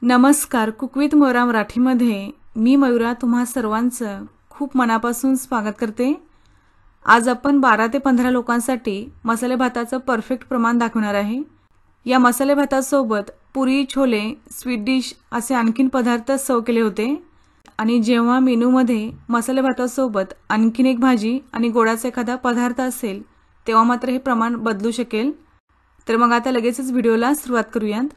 नमस्कार, cook with Mayura मराठीमध्ये मी मयुरा तुम्हा सर्वांचं खूप मनापासून स्वागत करते। आज आपण 12 ते 15 लोकांसाठी मसाले भाताचं परफेक्ट प्रमाण दाखवणार आहे। या मसाले भातासोबत पुरी, छोले, स्वीट डिश असे आणखीन पदार्थ सर्व केले होते आणि जेव्हा मेनूमध्ये मसाले भातासोबत आणखीन एक भाजी आणि गोडाचा एखादा पदार्थ असेल तेव्हा मात्र हे प्रमाण बदलू शकेल। तर मग आता लगेचच व्हिडिओला सुरुवात करूयात।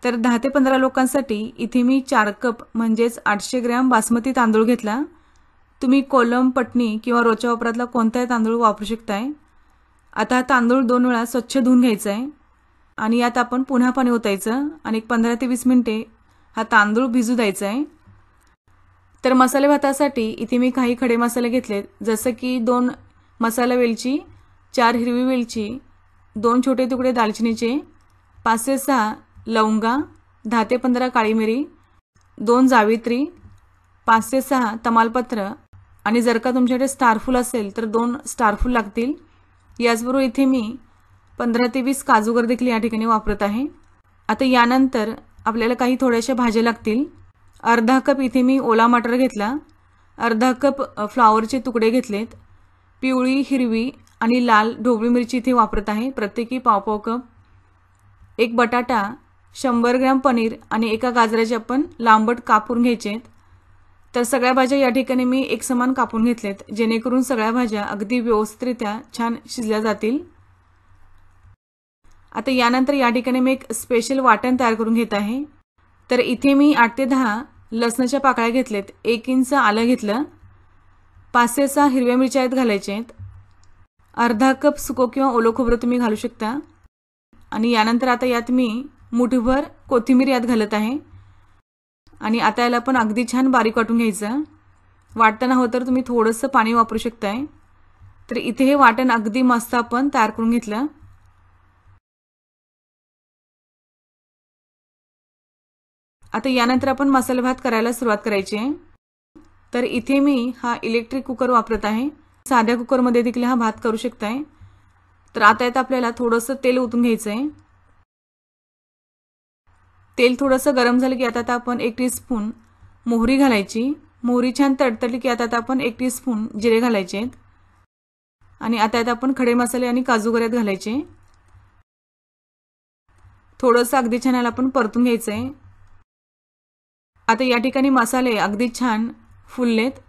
तर 10 ते 15 लोकांसाठी इथे मी 4 कप म्हणजेच 800 ग्रॅम बासमती तांदूळ घेतला। तुम्ही कोलम, पटनी किंवा रोजच्या वापरातला कोणताही तांदूळ वापरू शकताय। आता हा तांदूळ 2 वेळा स्वच्छ धुवून घ्यायचा आहे आणि यात आपण पुन्हा पाणी ओतायचं आणि 15 ते 20 मिनिटे हा तांदूळ भिजू द्यायचा आहे। तर मसाले भातासाठी इथे मी काही खडे मसाले घेतलेत, जसे की 2 मसाला वेलची, 4 हिरवी वेलची, 2 छोटे तुकडे दालचिनीचे, 5 ते 6 लवंगा, 10 ते 15 काळी मिरी, 2 जावित्री, 5 ते 6 तमालपत्र आणि जर का तुमच्याकडे स्टारफूल असेल तर 2 स्टारफूल लागतील। याचबरोबर इथे मी 15 ते 20 काजूगर देखील या ठिकाणी वापरत आहे। आता यानंतर आपल्याला काही थोड्याशा भाज्या लागतील। अर्धा कप इथे मी ओला मटर घेतला, अर्धा कप फ्लावरचे तुकडे घेतलेत, पिवळी, हिरवी आणि लाल ढोबळी मिरची इथे वापरत आहे, प्रत्येकी पाव कप, एक बटाटा, 100 ग्रॅम पनीर आणि एका गाजराचे आपण लांबट कापून घ्यायचे। तर सगळ्या भाज्या या ठिकाणी मी एकसमान कापून घेतलेत, जेणेकरून सगळ्या भाज्या अगदी व्यवस्थितरित्या छान शिजल्या जातील। आता यानंतर या ठिकाणी मी एक स्पेशल वाटण तयार करून घेत आहे। तर इथे मी 8 ते 10 लसणाच्या पाकळ्या घेतलेत, 1 इंच आलं घेतलं, 5 ते 6 हिरव्या मिरच्या आहेत घालायच्या आहेत, अर्धा कप सुको किंवा ओलं खोबरं तुम्ही घालू शकता आणि यानंतर आता यात मी मुठभर कोथिंबीर यात घालत आहे आणि आता याला पण अगदी छान बारीक वाटून घ्यायचं। वाटताना हवं तर तुम्ही थोडंसं पाणी वापरू शकताय। तर इथे हे वाटण अगदी मस्त आपण तयार करून घेतलं। आता यानंतर आपण मसाले भात करायला सुरुवात करायची आहे। तर इथे मी हा इलेक्ट्रिक कुकर वापरत आहे, साध्या कुकरमध्ये देखील हा भात करू शकताय। तर आता यात आपल्याला थोडंसं तेल ओतून घ्यायचं आहे। तेल थोडंसं गरम झालं की आता आपण 1 टीस्पून मोहरी घालायची, मोहरी छान तडतडली की आता आपण 1 टीस्पून जिरे घालायचे आणि आता यात आपण खडे मसाले आणि काजू गऱ्यात घालायचे। थोडंसं अगदी छान याला आपण परतून घ्यायचं आहे। आता या ठिकाणी मसाले अगदी छान फुललेत।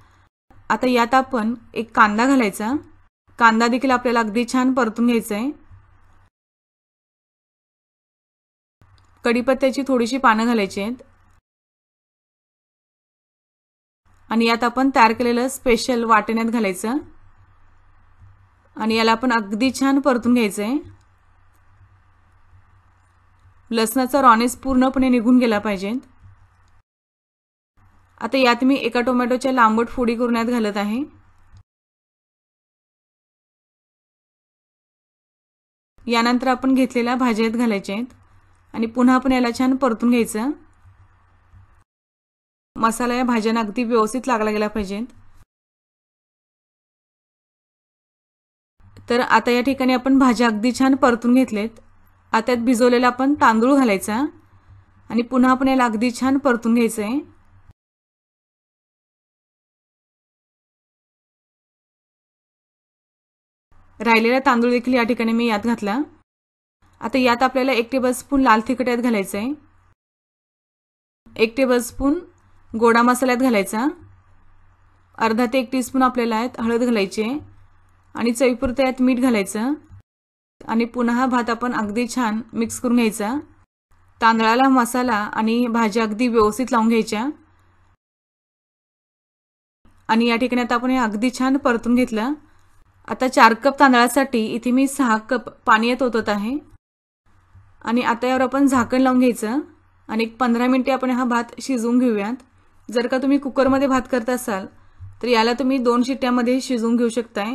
आता यात आपण एक कांदा घालायचा, कांदा देखील आपल्याला अगदी छान परतून घ्यायचा आहे। कढीपत्त्याची थोडीशी पानं घालायची आहेत आणि यात आपण तयार केलेलं स्पेशल वाटण यात घालायचं आणि याला आपण अगदी छान परतून घ्यायचं आहे। लसणाचा रॉनेस पूर्णपणे निघून गेला पाहिजे। आता यात मी एका टोमॅटोच्या लांबट फोडी करून यात घालत आहे। यानंतर आपण घेतलेल्या भाज्या यात घालायच्या आहेत आणि पुन्हा आपण याला छान परतून घ्यायचं। मसाला या भाज्यांना अगदी व्यवस्थित लागला गेला पाहिजे। तर आता या ठिकाणी आपण भाज्या अगदी छान परतून घेतलेत। आता यात भिजवलेला आपण तांदूळ घालायचा आणि पुन्हा आपण याला अगदी छान परतून घ्यायचं आहे। राहिलेला तांदूळ देखील या ठिकाणी मी यात घातला। आता यात आपल्याला 1 टेबलस्पून लाल तिखट यात घालायचं आहे, 1 टेबलस्पून गोडा मसाला यात घालायचा, अर्धा ते 1 टीस्पून आपल्याला यात हळद घालायची आहे आणि चवीपुरतं यात मीठ घालायचं आणि पुन्हा हा भात आपण अगदी छान मिक्स करून घ्यायचा। तांदळाला मसाला आणि भाज्या अगदी व्यवस्थित लावून घ्यायच्या आणि या ठिकाणी आता आपण हे अगदी छान परतून घेतलं। आता 4 कप तांदळासाठी इथे मी 6 कप पाणी यात ओतत आहे आणि आता यावर आपण झाकण लावून घ्यायचं आणि 15 मिनिटे आपण हा भात शिजवून घेऊयात। जर का तुम्ही कुकरमध्ये भात करत असाल तर याला तुम्ही 2 शिट्ट्यामध्ये शिजवून घेऊ शकताय,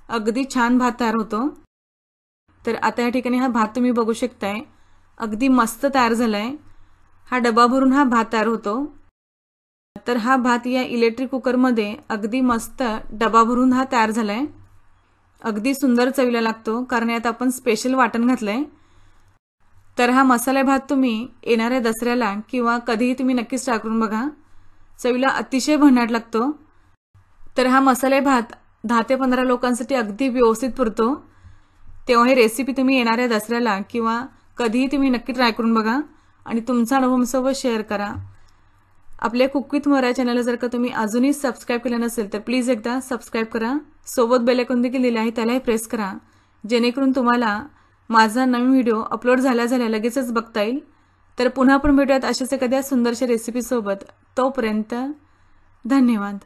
अगदी छान भात तयार होतो। तर आता या ठिकाणी हा भात तुम्ही बघू शकताय, अगदी मस्त तयार झालाय। हा डबा भरून हा भात तयार होतो। तर हा भात या इलेक्ट्रिक कुकरमध्ये अगदी मस्त डबा भरून हा तयार झालाय, अगदी सुंदर चवीला लागतो कारण यात आपण स्पेशल वाटण घातलंय। तर हा मसाले भात तुम्ही येणाऱ्या दसऱ्याला किंवा कधीही तुम्ही नक्कीच ट्राय करून बघा. चवीला अतिशय भन्नाट लागतो. तर हा मसाले भात 10 ते 15 लोकांसाठी अगदी व्यवस्थित पुरतो. तेव्हा ही रेसिपी तुम्ही येणाऱ्या दसऱ्याला किंवा कधीही तुम्ही नक्की ट्राय करून बघा आणि तुमचा अनुभव माझ्यासोबत शेअर करा. आपल्या कुक विथ मोरा चॅनलला जर का तुम्ही अजूनही सबस्क्राईब केलं नसेल तर प्लीज एकदा सबस्क्राईब करा. सोबत बेल आयकॉन देखील दिले आहे, त्यालाही प्रेस करा, जेणेकरून तुम्हाला माझा नवीन व्हिडिओ अपलोड झाल्या लगेचच बघता येईल. तर पुन्हा आपण भेटूयात अशाच एखाद्या सुंदरशा रेसिपीसोबत. तोपर्यंत धन्यवाद.